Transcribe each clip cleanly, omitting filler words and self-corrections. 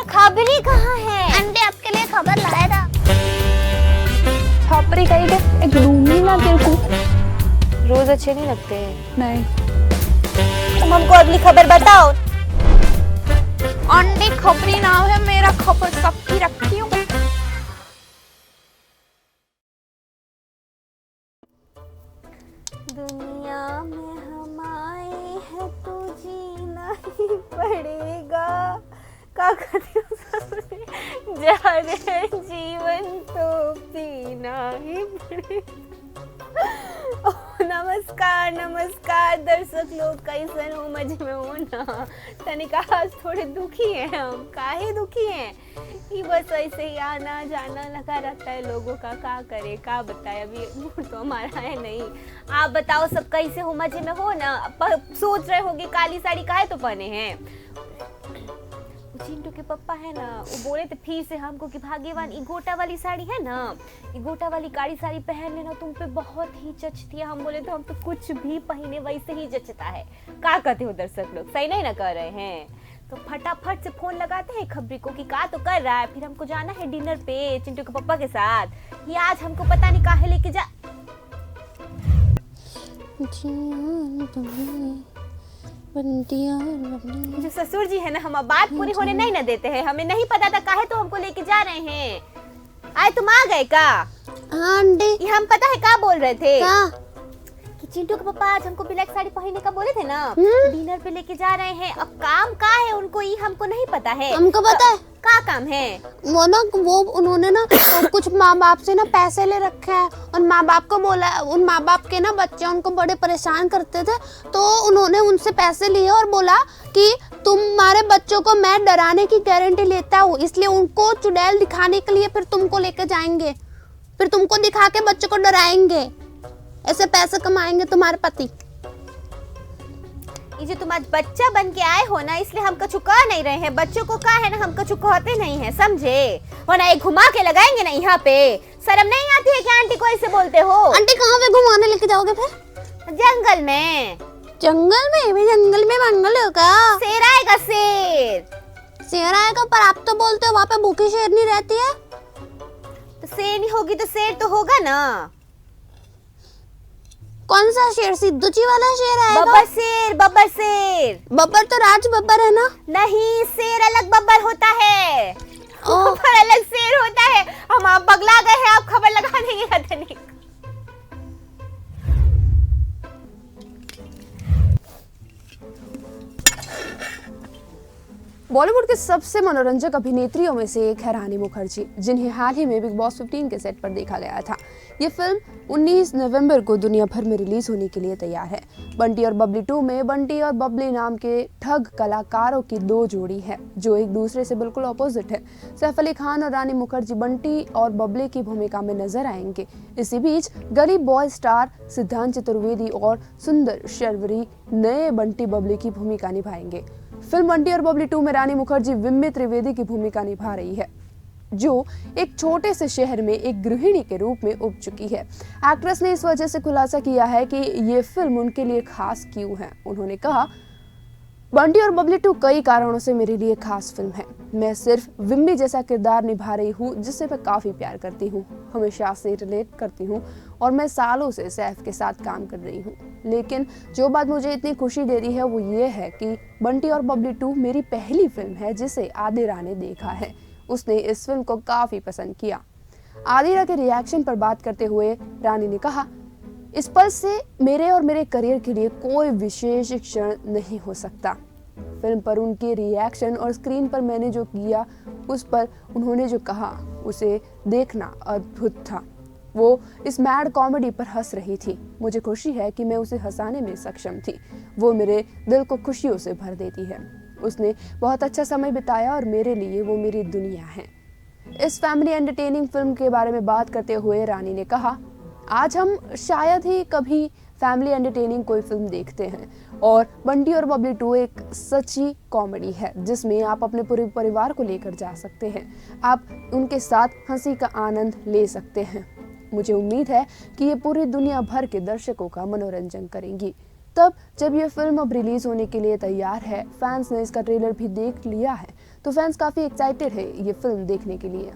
मेरा खबरी कहाँ है? आंटी आपके लिए खबर लाया था। खबरी कहीं के एक दूंगी ना तेरे को। रोज अच्छे नहीं लगते। नहीं, तुम हमको अगली खबर बताओ। आंटी खबरी नाम है मेरा, खबर सबकी रखती हूँ। दुनिया में हम आए हैं तो जीना ही पड़ेगा। का कहते हो जा रहे जीवन तो पीना ही पड़ेगा। नमस्कार नमस्कार दर्शक लोग, कैसन हो? मजे में हो ना? तनिका आज थोड़े दुखी हैं हम। काहे दुखी हैं? ये बस ऐसे ही आना जाना लगा रहता है लोगों का। का करे, का बताए, अभी मूड तो हमारा है नहीं। आप बताओ सब कैसे हो? मजे में हो ना? सोच रहे होगे काली साड़ी काहे तो पहने हैं। चिंटू के पापा है ना, वो बोले थे फिर से हमको कि भाग्यवान ये गोटा वाली साड़ी है ना, ये गोटा वाली काली साड़ी पहन लेना, तुम पे बहुत ही जचती है। हम बोले तो हम तो कुछ भी पहने वैसे ही जचता है। क्या कहते हो दर्शक लोग, सही नहीं ना कर रहे हैं? तो फटाफट से फोन लगाते हैं खबरी को कि का तो कर रहा है। फिर हमको जाना है डिनर पे चिंटू के पापा के साथ। ये आज हमको पता नहीं काहे लेके जा। जो ससुर जी है ना, हम बात पूरी होने नहीं ना देते हैं। हमें नहीं पता था काहे तो हमको लेके जा रहे हैं। आए तुम आ गए का? आंटी ये हम पता है क्या बोल रहे थे क्या? कि चिंटू के पापा आज हमको ब्लैक साड़ी पहनने का बोले थे ना, डिनर पे लेके जा रहे हैं। अब काम का है उनको, ये हमको नहीं पता है। हमको पता है का काम है? वो उन्होंने ना कुछ माँ बाप से ना पैसे ले रखे हैं और माँ बाप को बोला, उन माँ बाप के ना बच्चे उनको बड़े परेशान करते थे, तो उन्होंने उनसे पैसे लिए और बोला कि तुम्हारे बच्चों को मैं डराने की गारंटी लेता हूँ, इसलिए उनको चुड़ैल दिखाने के लिए फिर तुमको लेके जाएंगे, फिर तुमको दिखा के बच्चों को डराएंगे, ऐसे पैसे कमाएंगे तुम्हारे पति। ये जो तुम आज बच्चा बन के आए हो ना, इसलिए हम कछु कह नहीं रहे हैं। बच्चों को का है ना, हम कछु कहते नहीं है, समझे हो ना? एक घुमा के लगाएंगे ना यहाँ पे। शर्म नहीं आती है कि आंटी को ऐसे बोलते हो? आंटी कहाँ पे घुमाने लेके जाओगे फिर? जंगल में। जंगल में भी जंगल में मंगल होगा। शेर आएगा, शेर। शेर आएगा, पर आप तो बोलते हो वहाँ पे भूखी शेरनी रहती है। तो शेर नहीं होगी तो शेर तो होगा ना। कौन सा शेर? सिद्धू जी वाला शेर आएगा? बब्बर शेर, बब्बर शेर। बब्बर तो राज बब्बर है ना। नहीं, शेर अलग बब्बर होता है। ओ। बब्बर अलग शेर होता है। हम आप पगला गए हैं, आप खबर लगा देंगे हथनी। बॉलीवुड के सबसे मनोरंजक अभिनेत्रियों में से एक है रानी मुखर्जी, जिन्हें हाल ही में बिग बॉस 15 के सेट पर देखा गया था। ये फिल्म 19 नवंबर को दुनिया भर में रिलीज होने के लिए तैयार है। बंटी और बबली 2 में बंटी और बबली नाम के ठग कलाकारों की दो जोड़ी है, जो एक दूसरे से बिल्कुल अपोजिट है। सैफ अली खान और रानी मुखर्जी बंटी और बबली की भूमिका में नजर आएंगे। इसी बीच गरीब बॉय स्टार सिद्धांत चतुर्वेदी और सुंदर शर्वरी नए बंटी बबली की भूमिका निभाएंगे। फिल्म बंटी और बबली 2 में रानी मुखर्जी विम्मी त्रिवेदी की भूमिका निभा रही है, जो एक छोटे से शहर में एक गृहिणी के रूप में उब चुकी है। एक्ट्रेस ने इस वजह से खुलासा किया है कि ये फिल्म उनके लिए खास क्यों है। उन्होंने कहा, बंटी और बबली 2 कई कारणों से मेरे लिए खास फिल्म है। मैं सिर्फ विम्मी जैसा किरदार निभा रही हूँ, जिससे मैं काफी प्यार करती हूँ, हमेशा से रिलेट करती हूँ, और मैं सालों से सैफ के साथ काम कर रही हूँ। लेकिन जो बात मुझे इतनी खुशी दे रही है वो ये है कि बंटी और बबली 2 मेरी पहली फिल्म है जिसे आदिरा ने देखा है। उसने इस फिल्म को काफी पसंद किया। आदिरा के रिएक्शन पर बात करते हुए रानी ने कहा, इस पल से मेरे और मेरे करियर के लिए कोई विशेष क्षण नहीं हो सकता। फिल्म पर उनके रिएक्शन और स्क्रीन पर मैंने जो किया, उस पर उन्होंने जो कहा, उसे देखना अद्भुत था। वो इस मैड कॉमेडी पर हंस रही थी। मुझे खुशी है कि मैं उसे हंसाने में सक्षम थी। वो मेरे दिल को खुशियों से भर देती है। उसने बहुत अच्छा समय बिताया और मेरे लिए वो मेरी दुनिया है। इस फैमिली एंटरटेनिंग फिल्म के बारे में बात करते हुए रानी ने कहा, आज हम शायद ही कभी फैमिली एंटरटेनिंग कोई फिल्म देखते हैं, और बंटी और बबली 2 एक सच्ची कॉमेडी है जिसमें आप अपने पूरे परिवार को लेकर जा सकते हैं। आप उनके साथ हंसी का आनंद ले सकते हैं। मुझे उम्मीद है कि ये पूरी दुनिया भर के दर्शकों का मनोरंजन करेंगी। तब जब ये फिल्म अब रिलीज होने के लिए तैयार है, फैंस ने इसका ट्रेलर भी देख लिया है, तो फैंस काफी एक्साइटेड है ये फिल्म देखने के लिए।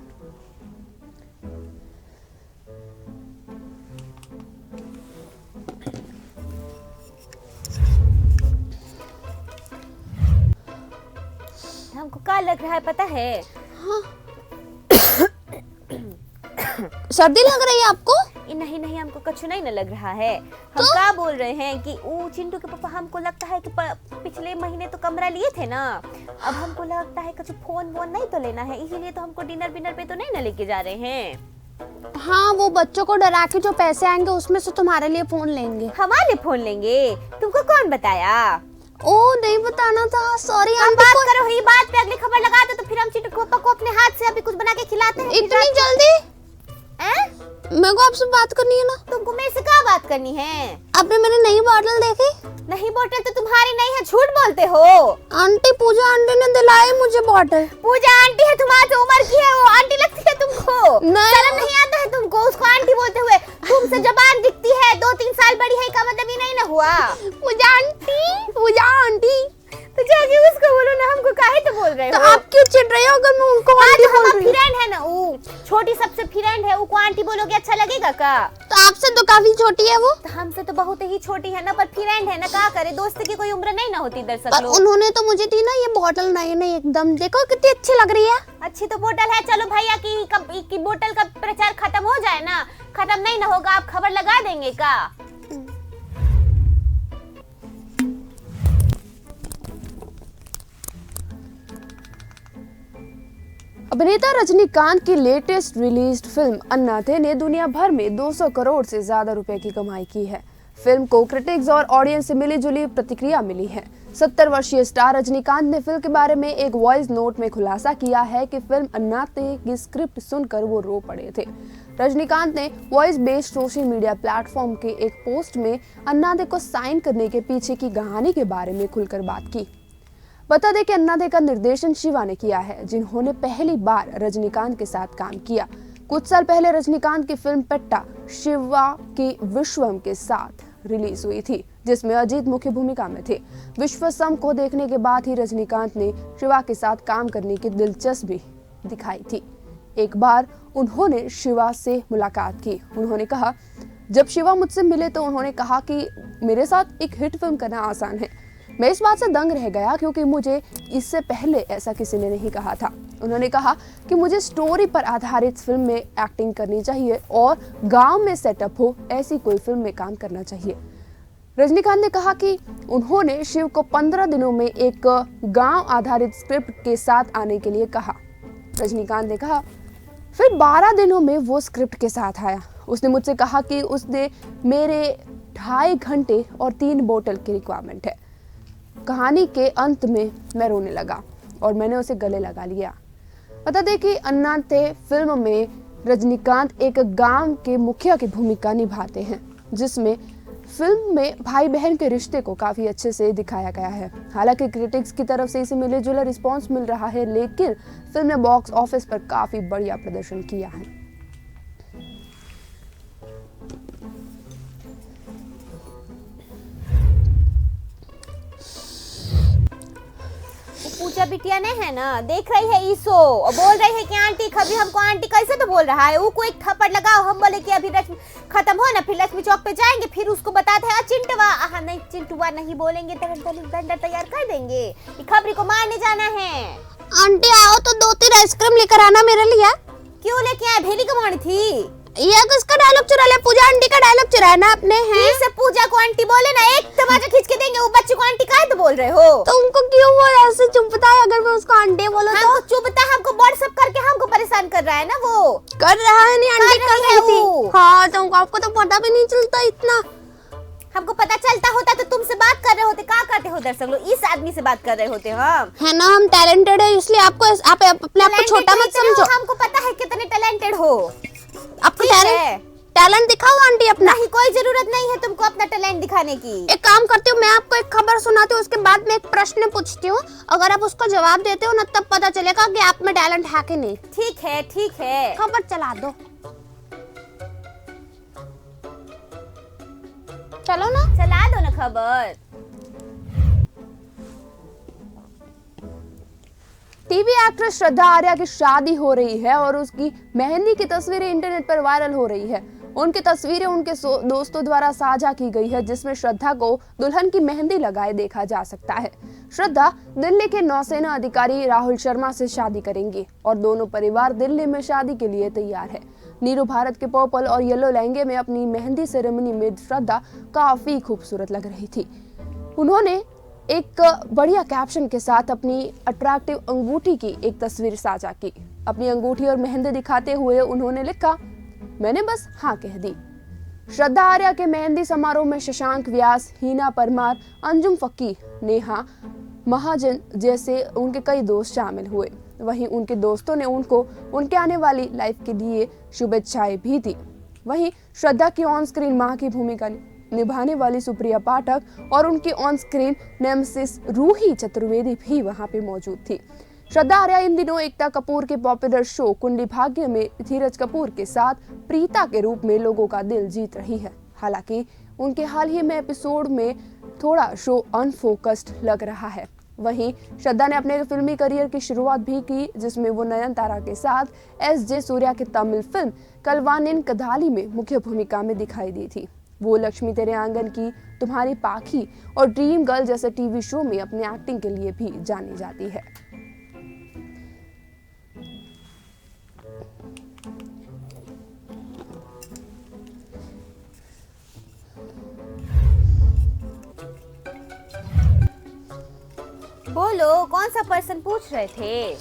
हमको क्या लग रहा है पता है? सर्दी लग रही है आपको? नहीं नहीं, हमको कुछ नहीं न लग रहा है। हम क्या बोल रहे हैं कि वो चिंटू के पापा, हमको लगता है कि पिछले महीने तो कमरा लिए थे ना, अब हमको लगता है कुछ फोन वोन नहीं तो लेना है, इसीलिए तो हमको डिनर विनर पे तो नहीं ना लेके जा रहे हैं। हाँ, वो बच्चों को डरा के जो पैसे आएंगे उसमें से तुम्हारे लिए फोन लेंगे। हमारे फोन लेंगे? तुमको कौन बताया? ओ नहीं बताना था, सॉरी। हम बात करो ही बात पे, अगली खबर लगा दो तो फिर हम चिंटू के पापा को अपने हाथ से अभी कुछ बना के खिलाते हैं। इतनी जल्दी? मेरे को आपसे बात करनी है ना। तुमको मेरे से क्या बात करनी है? आपने मेरी नई बॉटल देखी? नहीं, बोतल तो तुम्हारी नहीं है, झूठ बोलते हो। आंटी, पूजा आंटी ने दिलाई मुझे बॉटल। पूजा आंटी है, तुम्हारी तो उम्र की है, वो आंटी लगती है तुमको? नहीं। शर्म नहीं आता है तुमको उसको आंटी बोलते हुए? तुमसे जबान दिखती है, 2-3 साल बड़ी है, का मतलब ये नहीं ना हुआ। पूजा आंटी, पूजा आंटी। तो जाके उसको बोलो ना, हमको काहे तो बोल रहे हो? तो आप क्यों चिढ़ रहे हो अगर मैं उनको हाँ, आंटी तो बोल हम रही हूँ? फ्रेंड है ना, वो छोटी सबसे फ्रेंड है, उसको आंटी बोलोगे अच्छा लगेगा का? तो आपसे तो काफी छोटी है वो। तो हमसे तो बहुत ही छोटी है ना, पर फ्रेंड है ना, क्या करे, दोस्त की कोई उम्र नहीं ना होती दर्शक पर लोग। उन्होंने तो मुझे दी ना ये बॉटल, नई नई एकदम, देखो कितनी अच्छी लग रही है। अच्छी तो बोतल है, चलो भैया की बोतल का प्रचार खत्म हो जाए ना, खत्म नहीं ना होगा, आप खबर लगा देंगे का? अभिनेता रजनीकांत की लेटेस्ट रिलीज्ड फिल्म अन्नाथे ने दुनिया भर में 200 करोड़ से ज्यादा रुपए की कमाई की है। फिल्म को क्रिटिक्स और ऑडियंस से मिली जुली प्रतिक्रिया मिली है। 70 वर्षीय स्टार रजनीकांत ने फिल्म के बारे में एक वॉइस नोट में खुलासा किया है कि फिल्म अन्नाथे की स्क्रिप्ट सुनकर वो रो पड़े थे। रजनीकांत ने voice based social media platform के एक पोस्ट में अन्नाथे को साइन करने के पीछे की कहानी के बारे में खुलकर बात की। बता दें कि अन्नाथे का निर्देशन शिवा ने किया है, जिन्होंने पहली बार रजनीकांत के साथ काम किया। कुछ साल पहले रजनीकांत की फिल्म पेट्टा शिवा की विश्वम के साथ रिलीज हुई थी, जिसमें अजीत मुख्य भूमिका में थे। विश्वम को देखने के बाद ही रजनीकांत ने शिवा के साथ काम करने की दिलचस्पी दिखाई थी। एक बार उन्होंने शिवा से मुलाकात की। उन्होंने कहा, जब शिवा मुझसे मिले तो उन्होंने कहा कि मेरे साथ एक हिट फिल्म करना आसान है। मैं इस बात से दंग रह गया क्योंकि मुझे इससे पहले ऐसा किसी ने नहीं कहा था। उन्होंने कहा कि मुझे स्टोरी पर आधारित फिल्म में एक्टिंग करनी चाहिए और गांव में सेटअप हो ऐसी कोई फिल्म में काम करना चाहिए। रजनीकांत ने कहा कि उन्होंने शिव को 15 दिनों में एक गांव आधारित स्क्रिप्ट के साथ आने के लिए कहा। रजनीकांत ने कहा, फिर 12 दिनों में वो स्क्रिप्ट के साथ आया। उसने मुझसे कहा कि उसने मेरे 2.5 घंटे और 3 बोतल की रिक्वायरमेंट है। कहानी के अंत में मैं रोने लगा और मैंने उसे गले लगा लिया। बता दें कि अन्नाथे फिल्म में रजनीकांत एक गांव के मुखिया की भूमिका निभाते हैं, जिसमें फिल्म में भाई बहन के रिश्ते को काफी अच्छे से दिखाया गया है। हालांकि क्रिटिक्स की तरफ से इसे मिले जुले रिस्पॉन्स मिल रहा है, लेकिन फिल्म ने बॉक्स ऑफिस पर काफी बढ़िया प्रदर्शन किया है। पूजा बिटिया ने है ना, देख रही है ईसो और बोल रही है कि आंटी कभी हमको आंटी कैसे तो बोल रहा है। वो कोई थप्पड़ लगाओ, हम बोले कि अभी रश्मि खत्म हो ना, फिर लक्ष्मी चौक पे जाएंगे, फिर उसको बताते हैं चिंटुआ। नहीं, चिंटुआ नहीं बोलेंगे, डंडा तैयार कर देंगे, खबरी को मारने जाना है। आंटी आओ तो 2-3 आइसक्रीम लेकर आना मेरे लिए। क्यों लेके आए? भेली कमानी थी। ये किसका डायलॉग चुरा लिया? पूजा आंटी का डायलॉग चुराया ना आपने? हैं से पूजा को आंटी बोले ना, एक तमाचा खींच के देंगे। वो बच्चे को आंटी काहे तो बोल रहे हो? तो उनको क्यों वो ऐसे चुपता है अगर मैं उसको आंटी बोलूं तो? हमको चुभता, हमको व्हाट्सएप करके हमको परेशान कर रहा है ना। वो कर रहा है नहीं, आंटी कर कर रही है रही थी। वो। हाँ, तो आपको तो पता भी नहीं चलता इतना। हमको पता चलता होता तो तुमसे बात कर रहे होते। क्या करते हो दर्शक लोग? इस आदमी से बात कर रहे होते हम। है ना, हम टैलेंटेड है, इसलिए आपको आप अपने आप को छोटा मत समझो। हमको पता है कितने टैलेंटेड हो। आपको टैलेंट दिखाओ आंटी अपना। नहीं, कोई जरूरत नहीं है तुमको अपना टैलेंट दिखाने की। एक काम करती हूँ, मैं आपको एक खबर सुनाती हूँ, उसके बाद में एक प्रश्न पूछती हूँ। अगर आप उसका जवाब देते हो ना, तब पता चलेगा कि आप में टैलेंट है कि नहीं। ठीक है, ठीक है। खबर चला दो, चलो ना, चला दो ना खबर। टीवी एक्ट्रेस श्रद्धा आर्या की शादी हो रही है और उसकी मेहंदी की तस्वीरें इंटरनेट पर वायरल हो रही है। उनकी तस्वीरें उनके दोस्तों द्वारा साझा की गई है, जिसमें श्रद्धा को दुल्हन की मेहंदी लगाए देखा जा सकता है। श्रद्धा दिल्ली के नौसेना अधिकारी राहुल शर्मा से शादी करेंगी और दोनों परिवार दिल्ली में शादी के लिए तैयार है। नीरू भारत के पर्पल और येलो लहंगे में अपनी मेहंदी सेरेमनी में श्रद्धा काफी खूबसूरत लग रही थी। उन्होंने एक बढ़िया कैप्शन के साथ अपनी अट्रैक्टिव अंगूठी की एक तस्वीर साझा की। अपनी अंगूठी और मेहंदी दिखाते हुए उन्होंने लिखा, मैंने बस हाँ कह दी। श्रद्धा आर्या के मेहंदी समारोह में शशांक व्यास, हिना परमार, अंजुम फक्की, नेहा महाजन जैसे उनके कई दोस्त शामिल हुए। वहीं उनके दोस्तों ने उनको उनके आने वाली लाइफ के लिए शुभेच्छाएं भी दी। वहीं श्रद्धा की ऑन स्क्रीन मां की भूमिका निभाने वाली सुप्रिया पाठक और उनकी on screen nemesis Roohi Chaturvedi भी वहां पे मौजूद थी। श्रद्धा आर्या इन दिनों एकता कपूर के पॉपुलर शो कुंडली भाग्य में धीरज कपूर के साथ प्रीता के रूप में लोगों का दिल जीत रही है। हालांकि उनके हाल ही में एपिसोड में थोड़ा शो अनफोकस्ड लग रहा है। वहीं श्रद्धा ने अपने फिल्मी करियर की शुरुआत भी की, जिसमें वो नयनतारा के साथ एस.जे. सूर्या की तमिल फिल्म कलवानिन कदाली में मुख्य भूमिका में दिखाई दी थी। वो लक्ष्मी तेरे आंगन की, तुम्हारी पाखी और ड्रीम गर्ल जैसे टीवी शो में अपनी एक्टिंग के लिए भी जानी जाती है। बोलो, कौन सा पर्सन पूछ रहे थे?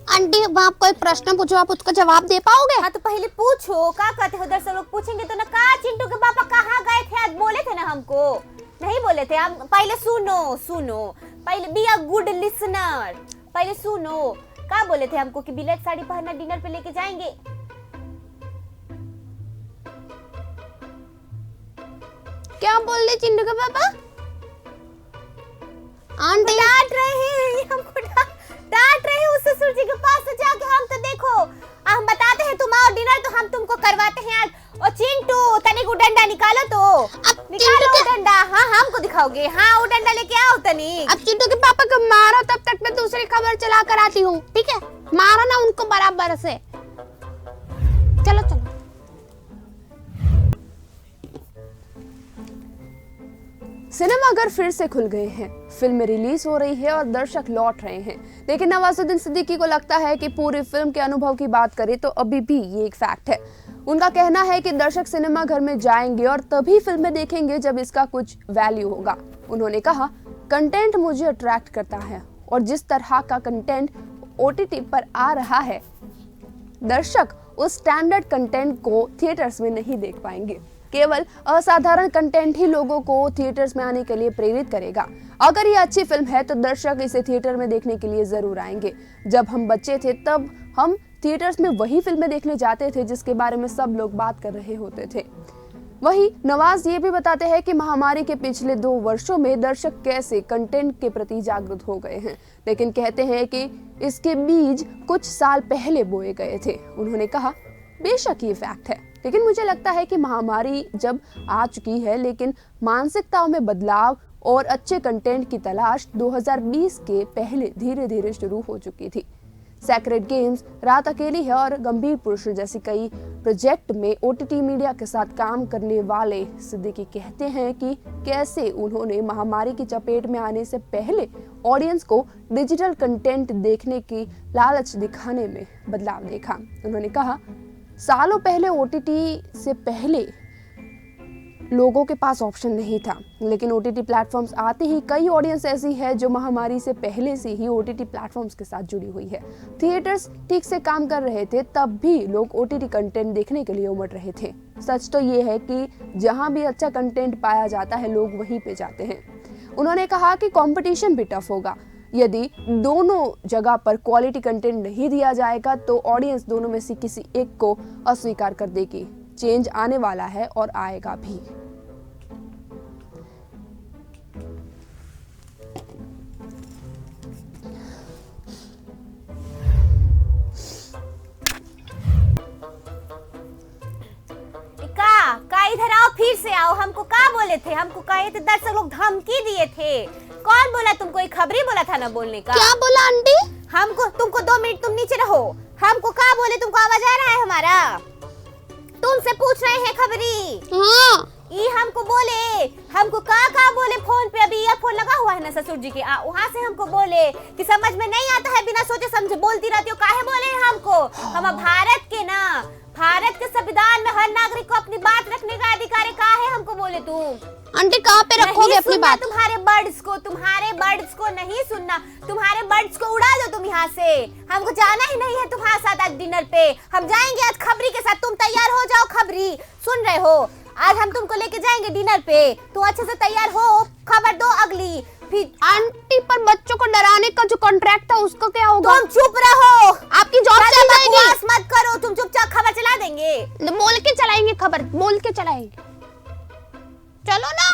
आंटी आप कोई प्रश्न पूछो, आप उसका जवाब दे पाओगे? हाँ तो पहले पूछो, क्या कहते हो? दर्शक लोग पूछेंगे तो ना, कहा चिंटू के पापा कहाँ गए थे? आज बोले थे ना हमको, नहीं बोले थे? हम पहले सुनो, पहले बी अ गुड लिसनर, पहले सुनो। क्या बोले थे हमको कि ब्लैक साड़ी पहनना, डिनर पे लेके जाएंगे? क्या बोल रहे चिंटू के पापा? आंटी डांट रहे हैं हमको, डांट रहे हैं उस ससुर जी के पास से जाके। हम तो देखो, हम बताते हैं तुम आओ डिनर तो हम तुमको करवाते हैं आज। ओ चिंटू, तनिक वो डंडा निकालो तो, निकालो वो डंडा। हाँ हमको दिखाओगे? हाँ वो डंडा लेके आओ तनिक। अब चिंटू के पापा को मारो, तब तक मैं दूसरी खबर चला कर आती हूँ, ठीक है? मारो ना उनको बराबर से। चलो। सिनेमाघर फिर से खुल गए हैं, फिल्म रिलीज हो रही है और दर्शक लौट रहे हैं। लेकिन नवाजुद्दीन सिद्दीकी को लगता है कि पूरी फिल्म के अनुभव की बात करें तो अभी भी ये एक फैक्ट है। उनका कहना है कि दर्शक सिनेमाघर में जाएंगे और तभी फिल्में देखेंगे जब इसका कुछ वैल्यू होगा। उन्होंने कहा, कंटेंट मुझे अट्रैक्ट करता है और जिस तरह का कंटेंट OTT पर आ रहा है, दर्शक उस स्टैंडर्ड कंटेंट को थिएटर्स में नहीं देख पाएंगे। केवल असाधारण कंटेंट ही लोगों को थिएटर्स में आने के लिए प्रेरित करेगा। अगर ये अच्छी फिल्म है तो दर्शक इसे थिएटर में देखने के लिए जरूर आएंगे। जब हम बच्चे थे तब हम थिएटर्स में वही फिल्में देखने जाते थे जिसके बारे में सब लोग बात कर रहे होते थे। वहीं नवाज ये भी बताते हैं कि महामारी के पिछले 2 वर्षों में दर्शक कैसे कंटेंट के प्रति जागरूक हो गए हैं, लेकिन कहते हैं कि इसके बीज कुछ साल पहले बोए गए थे। उन्होंने कहा, बेशक ये फैक्ट है, लेकिन मुझे लगता है कि महामारी जब आ चुकी है, लेकिन मानसिकताओं में बदलाव और अच्छे कंटेंट की तलाश 2020 के पहले धीरे धीरे शुरू हो चुकी थी। सैक्रेड गेम्स, रात अकेली है और गंभीर पुरुष जैसी कई प्रोजेक्ट में OTT मीडिया के साथ काम करने वाले सिद्दीकी कहते हैं कि कैसे उन्होंने महामारी की चपेट में आने से पहले ऑडियंस को डिजिटल कंटेंट देखने की लालच दिखाने में बदलाव देखा। उन्होंने कहा, सालों पहले OTT से पहले लोगों के पास ऑप्शन नहीं था, लेकिन OTT प्लेटफॉर्म्स आते ही कई ऑडियंस ऐसी है जो महामारी से पहले से ही OTT प्लेटफॉर्म्स के साथ जुड़ी हुई है। थिएटर्स ठीक से काम कर रहे थे तब भी लोग OTT कंटेंट देखने के लिए उमड़ रहे थे। सच तो ये है कि जहां भी अच्छा कंटेंट पाया जाता है लोग वहीं पे जाते हैं। उन्होंने कहा कि कंपटीशन भी टफ होगा। यदि दोनों जगह पर क्वालिटी कंटेंट नहीं दिया जाएगा तो ऑडियंस दोनों में से किसी एक को अस्वीकार कर देगी। चेंज आने वाला है और आएगा भी। का इधर आओ, फिर से आओ। हमको क्या बोले थे? हमको कहे थे, दर्शक लोग धमकी दिए थे। कौन बोला तुमको? एक खबरी बोला था ना बोलने का। क्या बोला आंटी? हमको तुमको 2 मिनट तुम नीचे रहो। हमको क्या बोले, तुमको आवाज आ रहा है हमारा? तुमसे पूछ रहे हैं खबरी। हाँ ये हमको बोले, हमको का बोले फोन पे, अभी ईयरफोन लगा हुआ है ना ससुर जी के, वहाँ से हमको बोले कि समझ में नहीं आता है, बिना सोचे समझे बोलती रहती हो। काहे बोले हैं हमको? हम भारत के ना, भारत के संविधान में हर नागरिक को अपनी बात रखने का अधिकार है। काहे हमको बोले तुम? आंटी कहाँ पे रखोगे अपनी बात? तुम्हारे बर्ड्स को नहीं सुनना, तुम्हारे बर्ड्स को उड़ा दो तुम यहाँ से। हमको जाना ही नहीं है तुम्हारे साथ आज डिनर पे। हम जाएंगे आज खबरी के साथ, तुम तैयार हो जाओ। खबरी सुन रहे हो? आज हम तुमको लेके जाएंगे डिनर पे, तुम अच्छे से तैयार हो। खबर दो अगली फिर। आंटी पर बच्चों को डराने का जो कॉन्ट्रैक्ट था उसको क्या होगा? तुम चुप रहो, आपकी जॉब चल जाएगी। बकवास मत करो, तुम चुपचाप खबर चला देंगे। बोल के चलाएंगे खबर, बोल के चलाएंगे। चलो ना।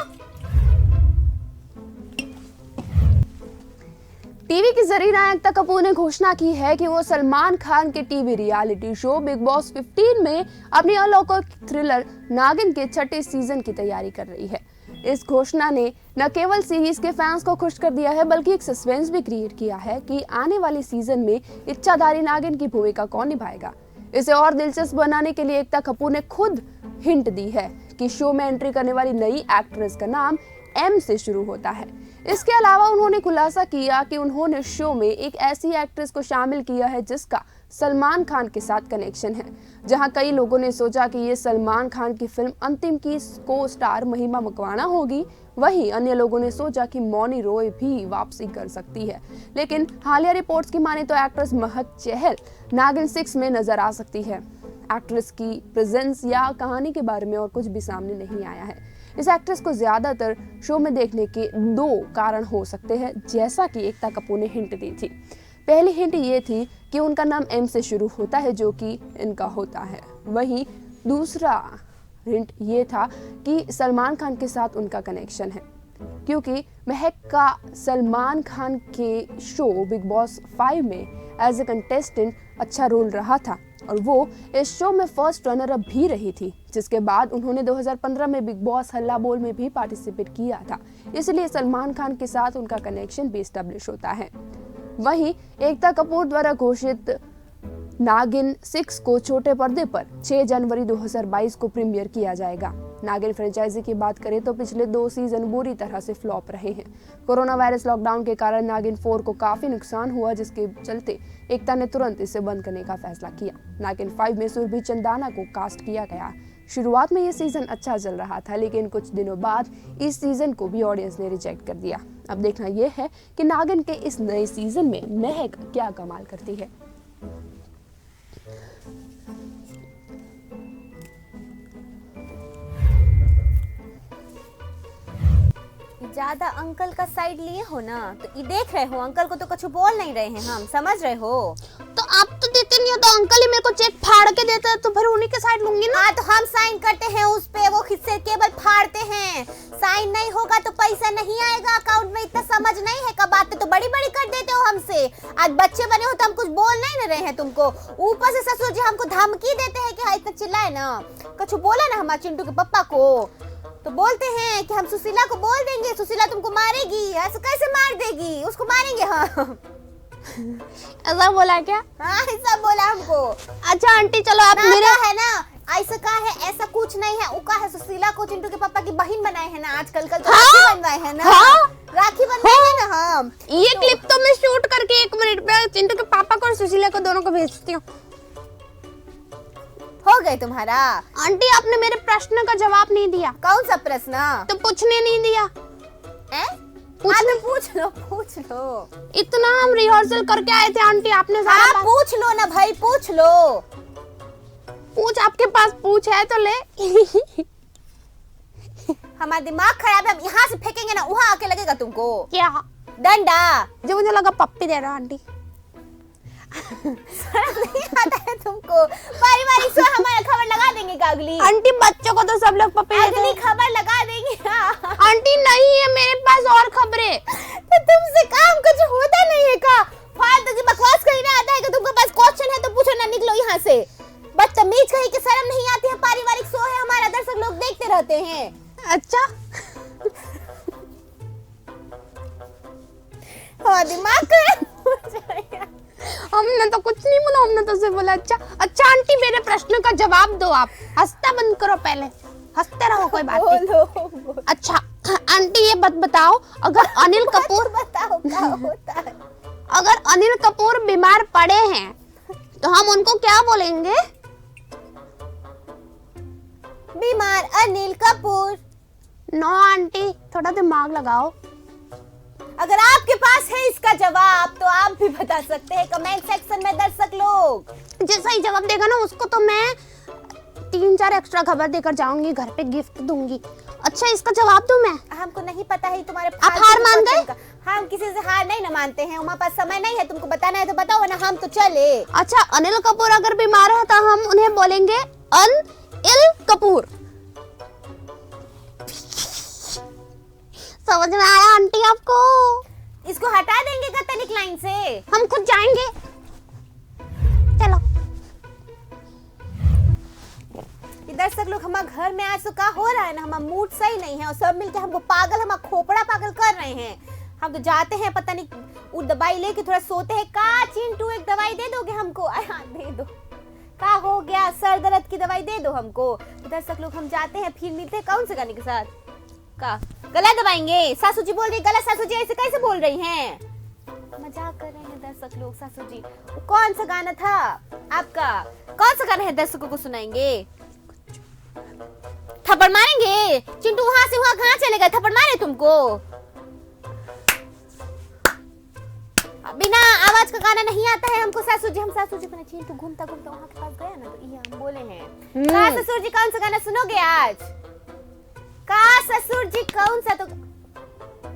टीवी की जरीना एकता कपूर ने घोषणा की है कि वो सलमान खान के TV reality show big boss 15 में अपनी अलौकिक थ्रिलर नागिन के 6ठे सीजन की तैयारी कर रही है। इस घोषणा ने न केवल सीरीज के फैंस को खुश कर दिया है, बल्कि एक सस्पेंस भी क्रिएट किया है कि आने वाली सीजन में इच्छाधारी नागिन की भूमिका कौन निभाएगा। इसे और दिलचस्प बनाने के लिए एकता कपूर ने खुद हिंट दी है कि शो में एंट्री करने वाली नई एक्ट्रेस का नाम एम से शुरू होता है। इसके अलावा उन्होंने खुलासा किया कि उन्होंने शो में एक ऐसी एक्ट्रेस को शामिल किया है जिसका सलमान खान के साथ कनेक्शन है। जहां कई लोगों ने सोचा कि ये सलमान खान की फिल्म अंतिम की को स्टार महिमा मकवाना होगी, वहीं अन्य लोगों ने सोचा कि मौनी रॉय भी वापसी कर सकती है। लेकिन हालिया रिपोर्ट्स की माने तो एक्ट्रेस महक चहल नागिन 6 में नजर आ सकती है। एक्ट्रेस की प्रेजेंस या कहानी के बारे में और कुछ भी सामने नहीं आया है। इस एक्ट्रेस को ज्यादातर शो में देखने के 2 कारण हो सकते हैं, जैसा कि एकता कपूर ने हिंट दी थी। पहली हिंट ये थी कि उनका नाम एम से शुरू होता है, जो कि इनका होता है। वहीं दूसरा हिंट ये था कि सलमान खान के साथ उनका कनेक्शन है, क्योंकि महक का सलमान खान के शो बिग बॉस 5 में एज ए कंटेस्टेंट अच्छा रोल रहा था और वो इस शो में फर्स्ट रनर अप भी रही थी, जिसके बाद उन्होंने 2015 में बिग बॉस हल्ला बोल में भी पार्टिसिपेट किया था। इसलिए सलमान खान के साथ उनका कनेक्शन भी एस्टेब्लिश होता है। वहीं एकता कपूर द्वारा घोषित नागिन 6 को छोटे पर्दे पर 6 जनवरी 2022 को प्रीमियर किया जाएगा। नागिन फ्रेंचाइजी की बात करें तो पिछले 2 सीजन बुरी तरह से फ्लॉप रहे हैं। कोरोना वायरस लॉकडाउन के कारण नागिन 4 को काफी नुकसान हुआ, जिसके चलते एकता ने तुरंत इसे बंद करने का फैसला किया। नागिन 5 में सुरभि चंदाना को कास्ट किया गया। शुरुआत में ये सीजन अच्छा चल रहा था, लेकिन कुछ दिनों बाद इस सीजन को भी ऑडियंस ने रिजेक्ट कर दिया। अब देखना यह है कि नागिन के इस नए सीजन में महक क्या कमाल करती है। ज्यादा अंकल का साइड लिए हो ना, तो ये देख रहे हो अंकल को तो कुछ बोल नहीं रहे हैं हम, समझ रहे हो? तो आप तो देते नहीं हो, तो अंकल ही मेरे को चेक फाड़ के देता है, तो फिर उन्हीं के साइड लूंगी ना। हाँ तो हम साइन करते हैं उस पे, वो खिस्से केवल फाड़ते हैं। साइन नहीं होगा तो पैसा नहीं आएगा अकाउंट में। इतना समझ नहीं है, कब बातें तो बड़ी बड़ी कर देते हो हमसे। आज बच्चे बने हो तो हम कुछ बोल नहीं रहे हैं तुमको, ऊपर से ससुर जी हमको धमकी देते हैं कि हाँ इतना चिल्लाए ना। कुछ बोला ना हमारे चिंटू के पापा को, तो बोलते हैं कि हम सुशीला को बोल देंगे, सुशीला तुमको मारेगी। ऐसे कैसे मार देगी? उसको मारेंगे। हाँ ऐसा बोला क्या? हाँ ऐसा बोला हमको। अच्छा आंटी चलो आप मेरा है ना, ऐसा का है, ऐसा कुछ नहीं है। उका है सुशीला को चिंटू के पापा की बहन बनाए हैं ना आजकल, कल तो राखी बनवाए हैं ना। राखी बनवाए हैं ना हम। ये क्लिप तो मैं शूट करके 1 मिनट में चिंटू के पापा को और सुशीला को दोनों को भेजती हूँ। हो गए तुम्हारा? आंटी आपने मेरे प्रश्न का जवाब नहीं दिया। कौन सा प्रश्न? तो पूछने नहीं दिया। पूछ लो। इतना हम रिहर्सल करके आए थे आंटी, आपने सारा पूछ लो ना भाई, पूछ लो। पूछ, आपके पास पूछ है तो ले। हमारा दिमाग खराब है, यहाँ से फेंकेंगे ना वहाँ आके लगेगा तुमको। क्या? डंडा। जो मुझे लगा पप्पी दे रहा आंटी। नहीं आता है तुमको? पारिवारिक शो हमारा खबर लगा देंगे का अगली? आंटी बच्चों को तो सब लोग पप्पी देते हैं। अगली खबर लगा देंगे। आंटी नहीं है मेरे पास और खबरें। तो तुमसे काम कुछ होता नहीं है का? फालतू की बकवास कहीं ना आता है कि तुमके पास क्वेश्चन है तो पूछो ना, निकलो यहाँ से। बदतमीज कहीं की शर्म नहीं आती है? पारिवारिक शो है हमारा, दर्शक लोग देखते रहते हैं। अच्छा हाँ दिमाग खराब हो जाएगा। हमने तो कुछ नहीं बोला, हमने तो सिर्फ बोला अच्छा। अच्छा आंटी मेरे प्रश्न का जवाब दो आप, हंसता बंद करो पहले, हंसते रहो कोई बात नहीं। बोलो अच्छा आंटी ये बताओ, अगर अनिल कपूर बताओ क्या होता है। अगर अनिल कपूर बीमार पड़े हैं तो हम उनको क्या बोलेंगे? बीमार अनिल कपूर। नो आंटी, थोड़ा दिमाग लगाओ। अगर आपके पास है इसका जवाब तो आप भी बता सकते हैं कमेंट सेक्शन में दर्शक लोग। जो सही जवाब देगा ना उसको तो मैं 3-4 एक्स्ट्रा खबर देकर जाऊंगी, घर पे गिफ्ट दूंगी। अच्छा इसका जवाब दूं मैं? हमको नहीं पता है तुम्हारे आप हार मान गए? हम किसी से हार नहीं ना मानते हैं, हमारे पास समय नहीं है, तुमको बताना है तो बताओ ना, हम तो चले। अच्छा अनिल कपूर अगर बीमार है तो हम उन्हें बोलेंगे अनिल कपूर। समझ में आया आंटी आपको? इसको हटा देंगे क्या तनिक लाइन से? हम खुद जाएंगे, चलो। दर्शक लोग हमारे घर में आज तो क्या हो रहा है ना, हमारा मूड सही नहीं है और सब मिलके हमको पागल, हमारा खोपड़ा पागल कर रहे हैं। हम तो जाते हैं पता नहीं वो दवाई लेके थोड़ा सोते हैं। का चिंटू एक दवाई दे दोगे हमको? हाँ दे दो। का हो गया? सर दर्द की दवाई दे दो हमको। तो दर्शक लोग हम जाते हैं, फिर मिलते हैं कौन से गाने के साथ। का गला दबाएंगे? सासू जी बोल रही गला, सासू जी ऐसे कैसे बोल रही हैं? मजाक कर रहे हैं दर्शक लोग। सासू जी कौन सा गाना था आपका? कौन सा गाना है दर्शकों को सुनाएंगे? थप्पड़ मारेंगे? चिंटू वहां से वहां कहाँ चले गए? थप्पड़ मारे तुमको? बिना आवाज का गाना नहीं आता है हमको सासू जी। हम सासू जी बने चिंटू घूमता घूमता वहां के पास गया ना तो ये हम बोले हैं का ससुर जी कौन सा गाना सुनोगे आज? का ससुर जी कौन सा? तो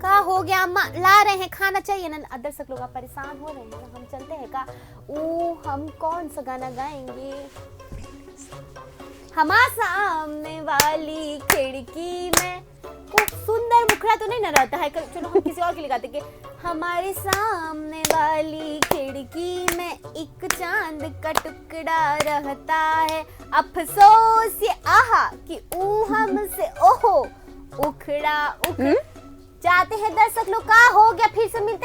का हो गया? अम्मा ला रहे हैं, खाना चाहिए ना। दर्शक लोग आप परेशान हो रहे हैं ना, हम चलते हैं का? हम कौन सा गाना गाएंगे? हमारे सामने वाली खिड़की में खूब सुंदर मुखड़ा तो नहीं ना रहता है, चलो हम किसी और के लिए गाते कि हमारे सामने वाली खिड़की में एक चांद का टुकड़ा रहता है, अफसोस ये आहा कि ऊ हमसे ओहो उखड़ा उखड़। जाते हैं दर्शक लोग, का हो गया? फिर से मिलते